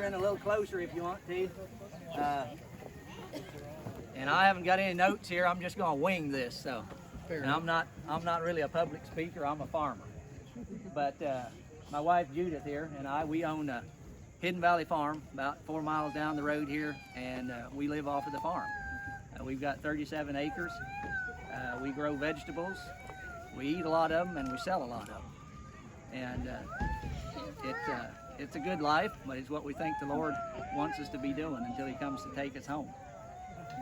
in a little closer if you want to. And I haven't got any notes here. I'm just going to wing this. So, and I'm not really a public speaker. I'm a farmer. But my wife Judith here and we own a Hidden Valley Farm about 4 miles down the road here, and we live off of the farm. We've got 37 acres. We grow vegetables. We eat a lot of them, and we sell a lot of them. And it's a good life, but it's what we think the Lord wants us to be doing until He comes to take us home.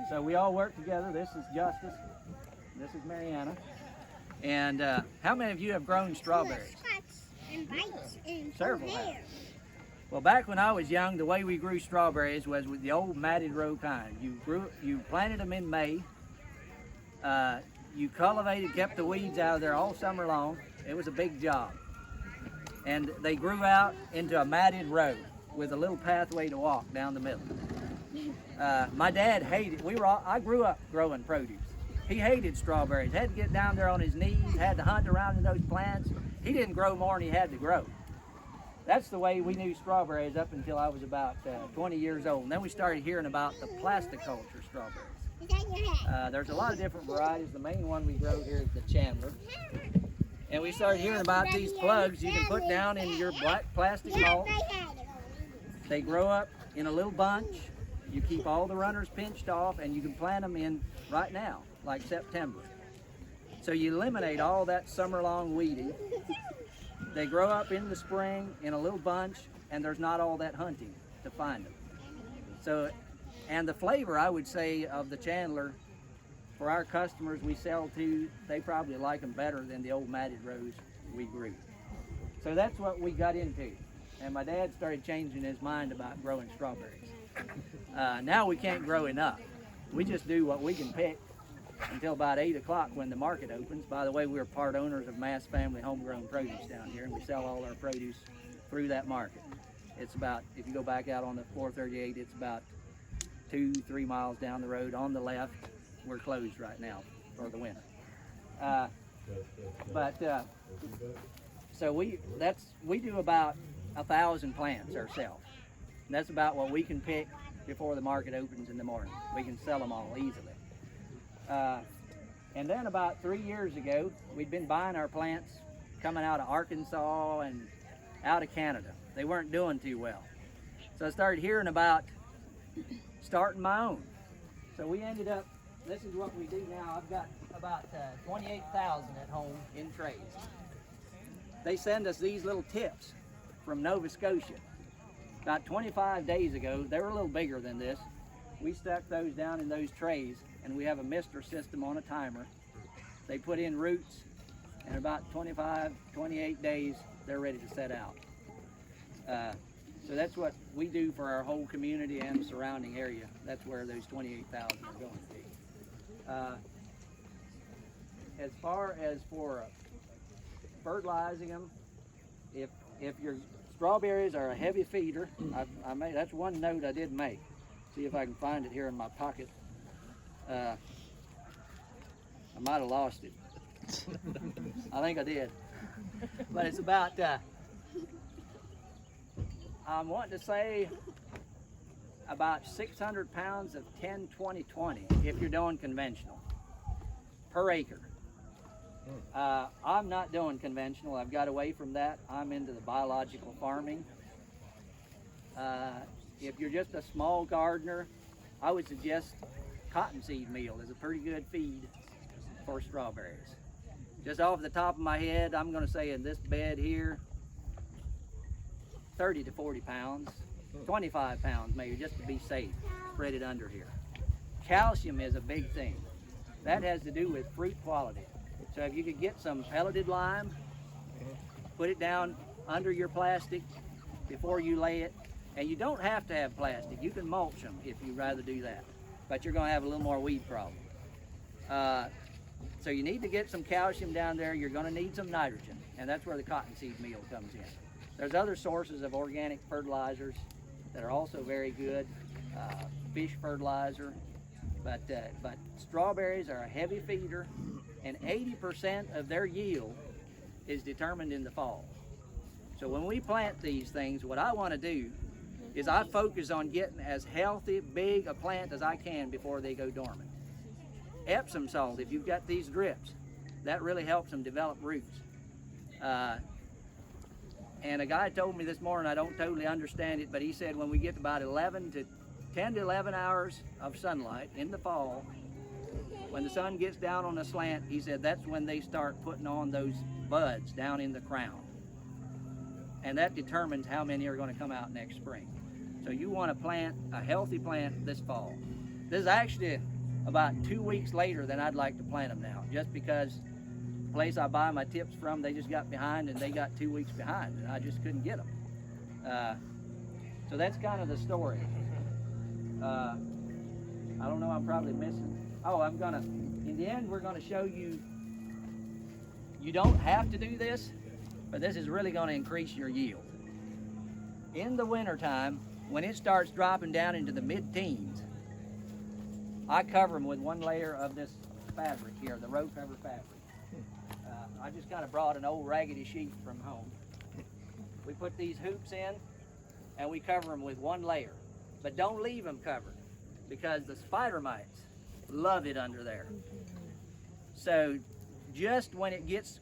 So we all work together. This is Justice. This is Mariana. And how many of you have grown strawberries? Several have. Well, back when I was young, the way we grew strawberries was with the old matted row kind. You planted them in May. You cultivated, kept the weeds out of there all summer long. It was a big job. And they grew out into a matted row with a little pathway to walk down the middle. My dad hated, I grew up growing produce. He hated strawberries, had to get down there on his knees, had to hunt around in those plants. He didn't grow more than he had to grow. That's the way we knew strawberries up until I was about 20 years old. And then we started hearing about the plasticulture strawberries. There's a lot of different varieties. The main one we grow here is the Chandler. And we started hearing about these plugs you can put down in your black plastic mulch. They grow up in a little bunch. You keep all the runners pinched off, and you can plant them in right now, like September. So you eliminate all that summer-long weeding. They grow up in the spring in a little bunch, and there's not all that hunting to find them. So, and the flavor, I would say, of the Chandler, for our customers we sell to, they probably like them better than the old matted rows we grew. So that's what we got into. And my dad started changing his mind about growing strawberries. Now we can't grow enough. We just do what we can pick until about 8 o'clock when the market opens. By the way, we're part owners of Mast Family Homegrown Produce down here, and we sell all our produce through that market. It's about, if you go back out on the 438, it's about 2-3 miles down the road on the left. We're closed right now for the winter. So we do about 1,000 plants ourselves. And that's about what we can pick before the market opens in the morning. We can sell them all easily. And then about 3 years ago, we'd been buying our plants coming out of Arkansas and out of Canada. They weren't doing too well. So I started hearing about starting my own. So we ended up, this is what we do now. I've got about 28,000 at home in trays. They send us these little tips from Nova Scotia. About 25 days ago, they were a little bigger than this. We stuck those down in those trays, and we have a mister system on a timer. They put in roots, and about 25, 28 days, they're ready to set out. So that's what we do for our whole community and the surrounding area. That's where those 28,000 are going to be. As far as for fertilizing them, if your strawberries are a heavy feeder, that's one note I did make. See if I can find it here in my pocket. I might have lost it. I think I did. But it's about, I'm wanting to say about 600 pounds of 10-20-20 if you're doing conventional per acre. I'm not doing conventional. I've got away from that. I'm into the biological farming. If you're just a small gardener, I would suggest cottonseed meal is a pretty good feed for strawberries. Just off the top of my head, I'm going to say in this bed here, 30 to 40 pounds, 25 pounds maybe, just to be safe. Spread it under here. Calcium is a big thing. That has to do with fruit quality. So if you could get some pelleted lime, put it down under your plastic before you lay it. And you don't have to have plastic. You can mulch them if you'd rather do that. But you're going to have a little more weed problem. So you need to get some calcium down there. You're going to need some nitrogen. And that's where the cottonseed meal comes in. There's other sources of organic fertilizers that are also very good. Fish fertilizer. But strawberries are a heavy feeder. And 80% of their yield is determined in the fall. So when we plant these things, what I want to do is I focus on getting as healthy, big a plant as I can before they go dormant. Epsom salt, if you've got these drips, that really helps them develop roots. And a guy told me this morning, I don't totally understand it, but he said when we get about 10 to 11 hours of sunlight in the fall, when the sun gets down on the slant, he said that's when they start putting on those buds down in the crown. And that determines how many are going to come out next spring. So you want to plant a healthy plant this fall. This is actually about 2 weeks later than I'd like to plant them now, just because the place I buy my tips from, they just got behind, and they got 2 weeks behind, and I just couldn't get them. So that's kind of the story. I don't know, I'm probably missing. Oh, in the end, we're gonna show you, you don't have to do this, but this is really gonna increase your yield. In the wintertime, when it starts dropping down into the mid-teens, I cover them with one layer of this fabric here, the row cover fabric. I just kind of brought an old raggedy sheet from home. We put these hoops in, and we cover them with one layer. But don't leave them covered, because the spider mites love it under there. So just when it gets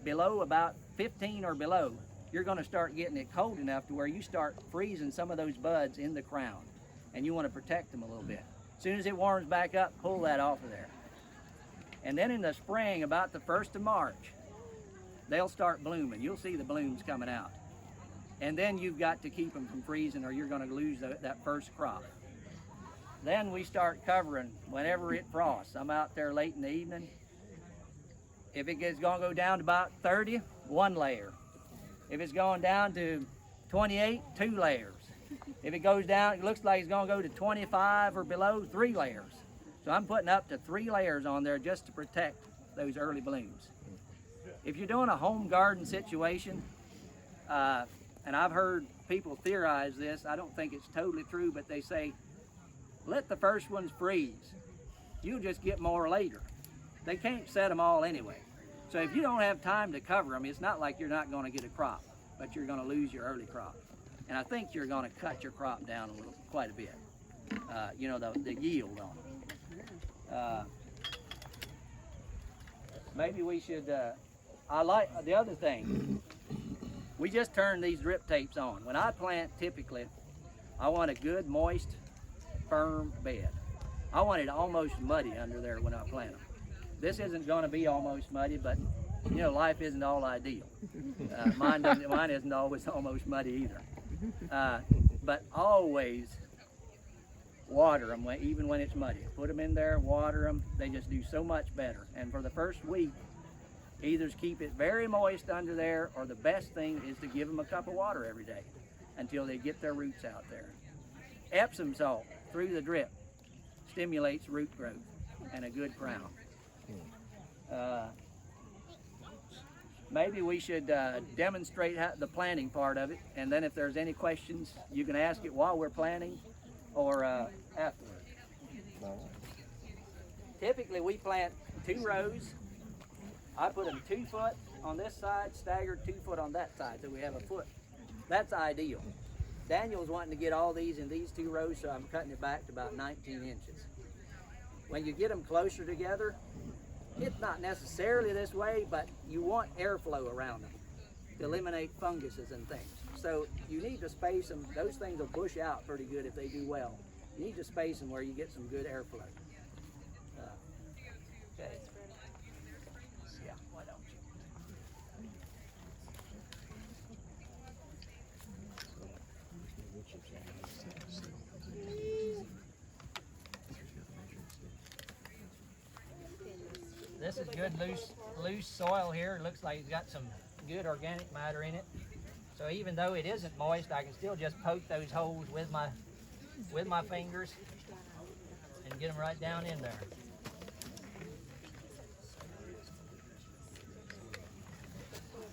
below about 15 or below, you're going to start getting it cold enough to where you start freezing some of those buds in the crown, and you want to protect them a little bit. As soon as it warms back up, pull that off of there. And then in the spring, about the 1st of March, they'll start blooming. You'll see the blooms coming out. And then you've got to keep them from freezing, or you're going to lose that first crop. Then we start covering whenever it frosts. I'm out there late in the evening. If it's going to go down to about 30, one layer. If it's going down to 28, 2 layers. If it goes down, it looks like it's going to go to 25 or below, 3 layers. So I'm putting up to 3 layers on there just to protect those early blooms. If you're doing a home garden situation, and I've heard people theorize this, I don't think it's totally true, but they say, let the first ones freeze. You'll just get more later. They can't set them all anyway. So if you don't have time to cover them, it's not like you're not going to get a crop, but you're going to lose your early crop. And I think you're going to cut your crop down quite a bit. You know, the yield on it. Maybe we should, I like the other thing. We just turn these drip tapes on. When I plant, typically, I want a good, moist, firm bed. I want it almost muddy under there when I plant them. This isn't going to be almost muddy, but you know, life isn't all ideal. Mine isn't always almost muddy either. But always water them, even when it's muddy. Put them in there, water them. They just do so much better. And for the first week, either keep it very moist under there, or the best thing is to give them a cup of water every day until they get their roots out there. Epsom salt through the drip stimulates root growth and a good crown. Maybe we should demonstrate the planting part of it, and then if there's any questions, you can ask it while we're planting or afterward. Typically we plant 2 rows. I put them 2 foot on this side, staggered 2 foot on that side, so we have a foot. That's ideal. Daniel's wanting to get all these in these 2 rows, so I'm cutting it back to about 19 inches. When you get them closer together, it's not necessarily this way, but you want airflow around them to eliminate funguses and things. So you need to space them. Those things will bush out pretty good if they do well. You need to space them where you get some good airflow. Okay. Yeah, why don't you? This is good loose soil here. It looks like it's got some good organic matter in it. So even though it isn't moist, I can still just poke those holes with my fingers and get them right down in there.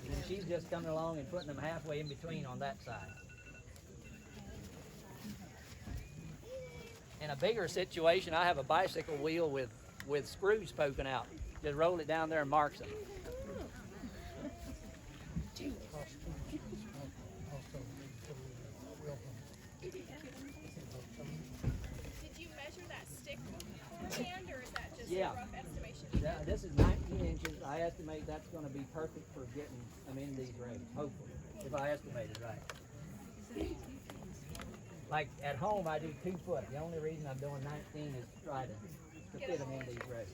And she's just coming along and putting them halfway in between on that side. In a bigger situation, I have a bicycle wheel with screws poking out. Just roll it down there and marks them. I estimate that's going to be perfect for getting them in these rows, hopefully, if I estimate it right. Like at home, I do 2 foot. The only reason I'm doing 19 is to try to fit them in these rows.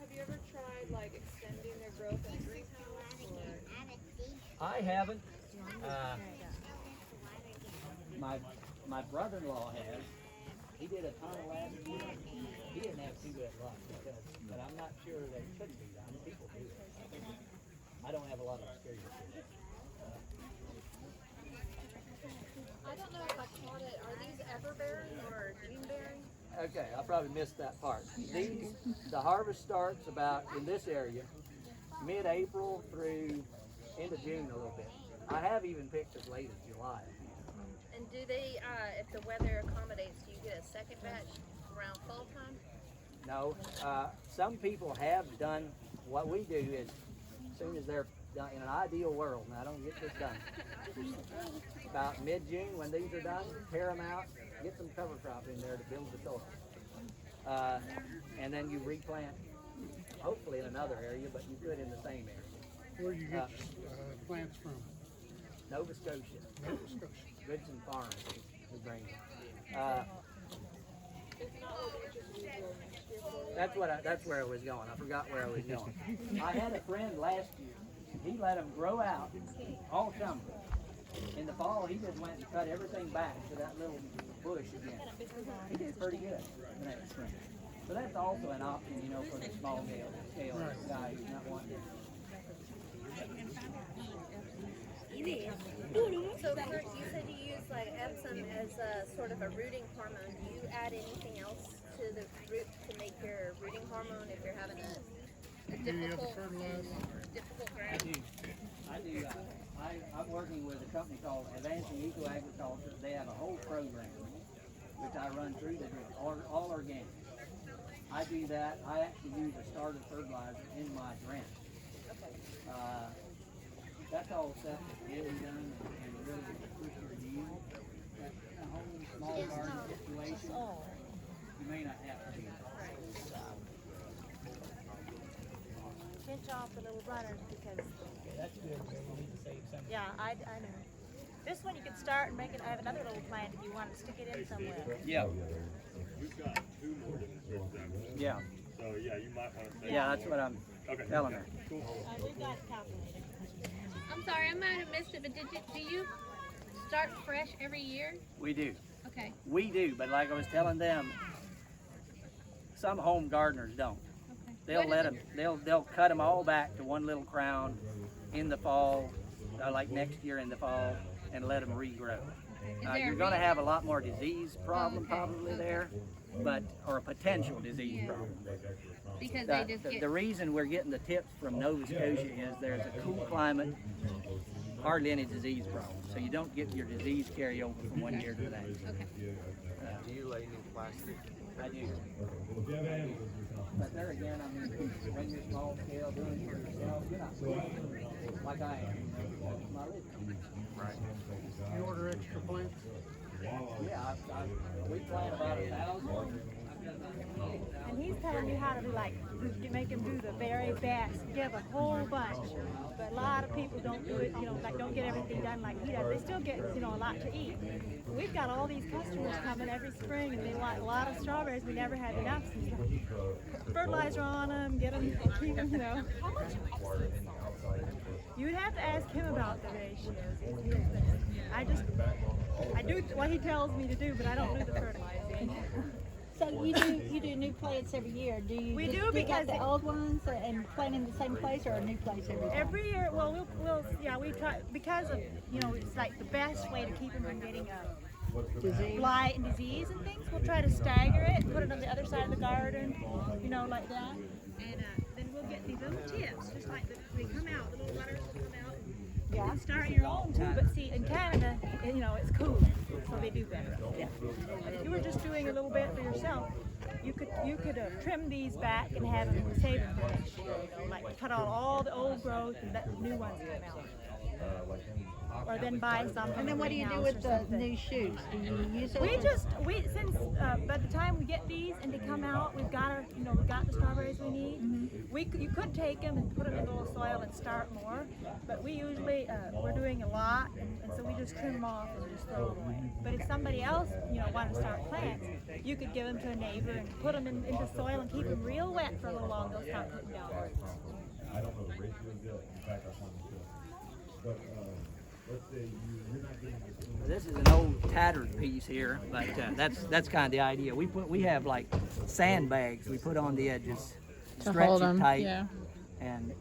Have you ever tried like extending their growth in a greenhouse? I haven't. My brother-in-law has. He did a ton of last year. He didn't have too good luck, but I'm not sure that it couldn't be done. People do it. I don't have a lot of experience with it. I don't know if I caught it. Are these ever-bearing or June-bearing? Okay, I probably missed that part. The harvest starts about in this area, mid-April through into June a little bit. I have even picked as late as July. And do they, if the weather accommodates, do you get a second batch around fall time? No, some people have done what we do is as soon as they're done, in an ideal world, and I don't get this done, about mid-June when these are done, tear them out, get some cover crop in there to build the soil. And then you replant, hopefully in another area, but you could in the same area. Where do you get plants from? Nova Scotia. Nova Scotia. Goodson Farms, we bring them. That's where I was going. I forgot where I was going. I had a friend last year. He let them grow out all summer. In the fall, he just went and cut everything back to that little bush again. He did pretty good the next spring. So that's also an option, you know, for the small scale guy who's not wanting to. So first, you said you use like Epsom as a sort of a rooting hormone. Do you add anything else to the root to make your rooting hormone if you're having a difficult ground? I do. I'm working with a company called Advancing Eco Agriculture. They have a whole program which I run through the drip, all organic. I do that. I actually use a starter fertilizer in my drench. That's all stuff that's really done and really push your yield. But in a home small garden situation, you may not have to do that. Pinch off the little runners because That's good. You need to save some. yeah, I know. This one you can start and make it. I have another little plant if you want to stick it in somewhere. Yeah. We've got 2 more to this. Yeah. So yeah, you might want to say. Yeah, that's what I'm telling her. Cool. We've got it calculated. I'm sorry, I might have missed it, but do you start fresh every year? We do. Okay. We do, but like I was telling them, some home gardeners don't. Okay. They'll let them. They'll cut them all back to one little crown in the fall, like next year in the fall, and let them regrow. You're going to have a lot more disease problem probably there, or a potential disease problem. Because they just get... The reason we're getting the tips from Nova Scotia is there's a cool climate, hardly any disease problems. So you don't get your disease carryover from one year to the next. Okay. Do you lay new plastic? I do. But there again, I mean, when you're small scale, doing it for yourself, you're not doing it like I am. That's my living. Right. You order extra plants? Yeah, we plant about 1,000. And he's telling me how to do make him do the very best, give a whole bunch. But a lot of people don't do it, don't get everything done like he does. They still get, a lot to eat. We've got all these customers coming every spring and they want a lot of strawberries. We never had enough. So put fertilizer on them, get them, keep them, How much? You would have to ask him about the ratios. I do what he tells me to do, but I don't do the fertilizing. So you do new plants every year? Do you? We just do dig out because the old ones and plant in the same place, or a new place every time? Every year, well, we try because of it's like the best way to keep them from getting blight and disease and things. We'll try to stagger it, put it on the other side of the garden, like that, and then we'll get these little tips, just like they come out. The little runners will come out. You can start your own too, but see, in Canada, it's cool, so they do better. Yeah. But if you were just doing a little bit for yourself, you could trim these back and have them save them for next year. Like cut out all the old growth and let the new ones come out. or then buy some. And then what do you do with the new shoes? Do you use those? Since by the time we get these and they come out, we've got the strawberries we need. You could take them and put them in a little soil and start more, but we usually we're doing a lot, and so we just trim them off and just throw them away. But if somebody else wanted to start plants, you could give them to a neighbor and put them into soil and keep them real wet for a little while. They'll start putting down roots. I don't know the ratio yet. In fact, I found it. But let's say you're not getting This is an old tattered piece here, but that's kind of the idea. We have like sandbags we put on the edges, To stretch hold it 'em, tight, yeah. and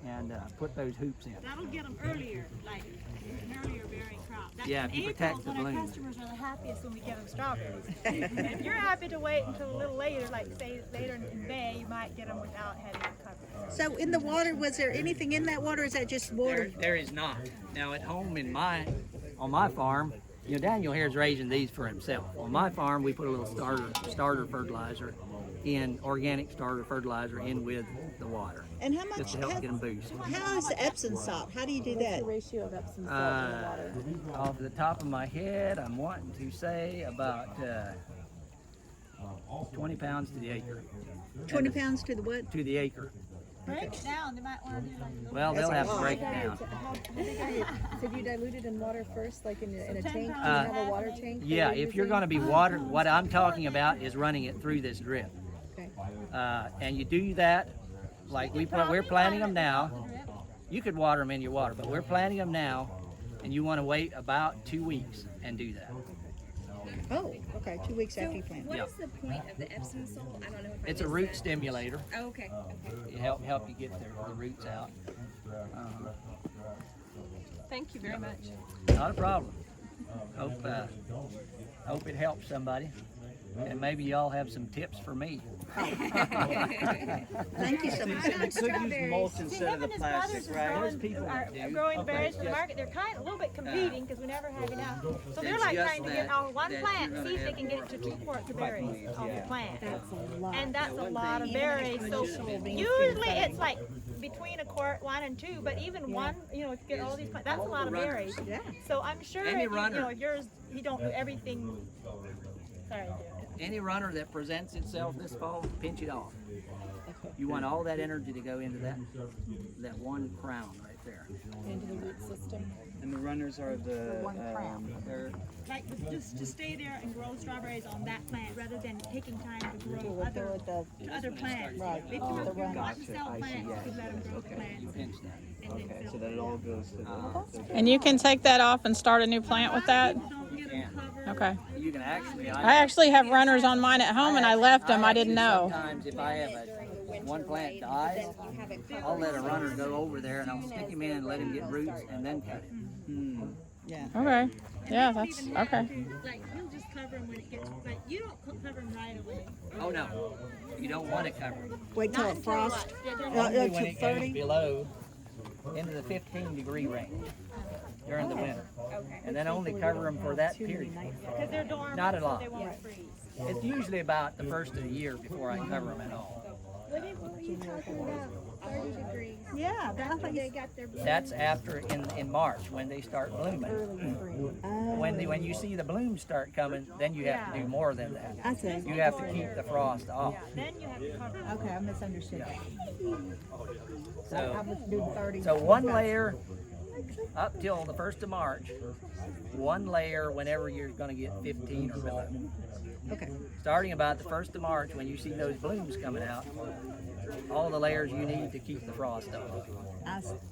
put those hoops in. That'll get them earlier, like an earlier bearing crop. Yeah, if you protect the when our bloom. customers are the happiest when we get them strawberries. If you're happy to wait until a little later, like say later in May, you might get them without having to cover them. So in the water, was there anything in that water? Or is that just water? There is not. Now at home on my farm, Daniel here is raising these for himself. On my farm, we put a little starter fertilizer organic starter fertilizer in with the water. And how much? Just to help get them boosted. How is the Epsom salt? How do you do that? ratio of Epsom salt in the water? Off the top of my head, I'm wanting to say about 20 pounds to the acre. 20 pounds to the what? To the acre. Break it down. They might want to do like a little. Well, they'll have to break it down. So do you dilute it in water first, like in a tank? Do you Uh, have a water tank? that Yeah, you're if you're using? going to be watered, what I'm talking about is running it through this drip. Okay. And you do that like we're planting them now. You could water them in your water, but we're planting them now, and you want to wait about 2 weeks and do that. Oh, okay. 2 weeks after you plant. What Yeah. is the point of the Epsom salt? I don't know if I It's a missed root that. stimulator. Oh, okay. It help you get the roots out. Thank you very much. Not a problem. Hope it helps somebody, and maybe y'all have some tips for me. Thank you so much. Could use mulch See, instead him of the and his plastic, brothers right? are There's people that do. growing berries for the market. They're kind of a little bit competing because we never have enough. So they're It's like just trying to get that- on one that plant, you're see if gonna they can get it to 2 quarts of berries on the plant. That's a lot. And that's a lot of berries. So usually it's like between a quart, 1 and 2, but even one, if you get all these plants, that's a lot of berries. Yeah. So I'm sure Any if runner. if yours, you don't do everything. Sorry. Any runner that presents itself this fall, pinch it off. You want all that energy to go into that one crown right there. Into the root system. And the runners are they're Like just to stay there and grow strawberries on that plant rather than taking time to grow other plants. Right. If you want to sell plants, you could let them grow plants. Pinch that. And then so that it all goes to the And you can take that off and start a new plant with that? don't get them covered. Okay. You can actually. I actually have runners on mine at home and I left them. I didn't know. Sometimes if I have one plant dies, I'll let a runner go over there and I'll stick him in and let him get roots and then cut it. Yeah. Okay. Yeah, You don't that's even have okay. to, like, you'll just cover them when it gets, like, you don't cover them right away. Oh no, you don't want to cover them. Wait till Not it until frosts. what? Yeah, Only to when it goes 30. below into the 15-degree range during the winter. And then only cover them for that period. because they're dormant, Not a so lot. they won't freeze. It's usually about the first of the year before I cover them at all. What were you talking about? 30 degrees. Yeah, that's like They got their bloom. That's after in March when they start blooming. When you see the blooms start coming, then you have to do more than that. I see. You have to keep the frost off. Then you have to cover them. Okay, I misunderstood that. I So, was doing 30. so one layer up till the 1st of March, one layer whenever you're going to get 15 or below. Okay. Starting about the 1st of March, when you see those blooms coming out, all the layers you need to keep the frost off.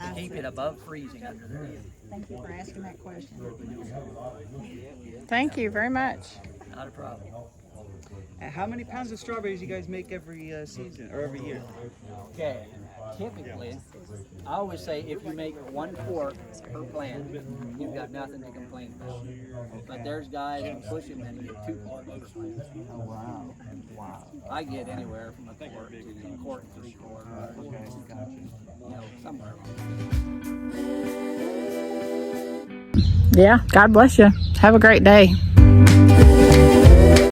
I Keep it above freezing under there. Thank you for asking that question. Thank you very much. Not a problem. How many pounds of strawberries you guys make every season or every year? Okay, typically, I always say if you make 1 quart per plant, you've got nothing to complain about. But there's guys who push them and get 2 quarts per plant. Oh wow, wow. I get anywhere from a quart to a quart and 3/4. Somewhere along. Yeah. God bless you. Have a great day.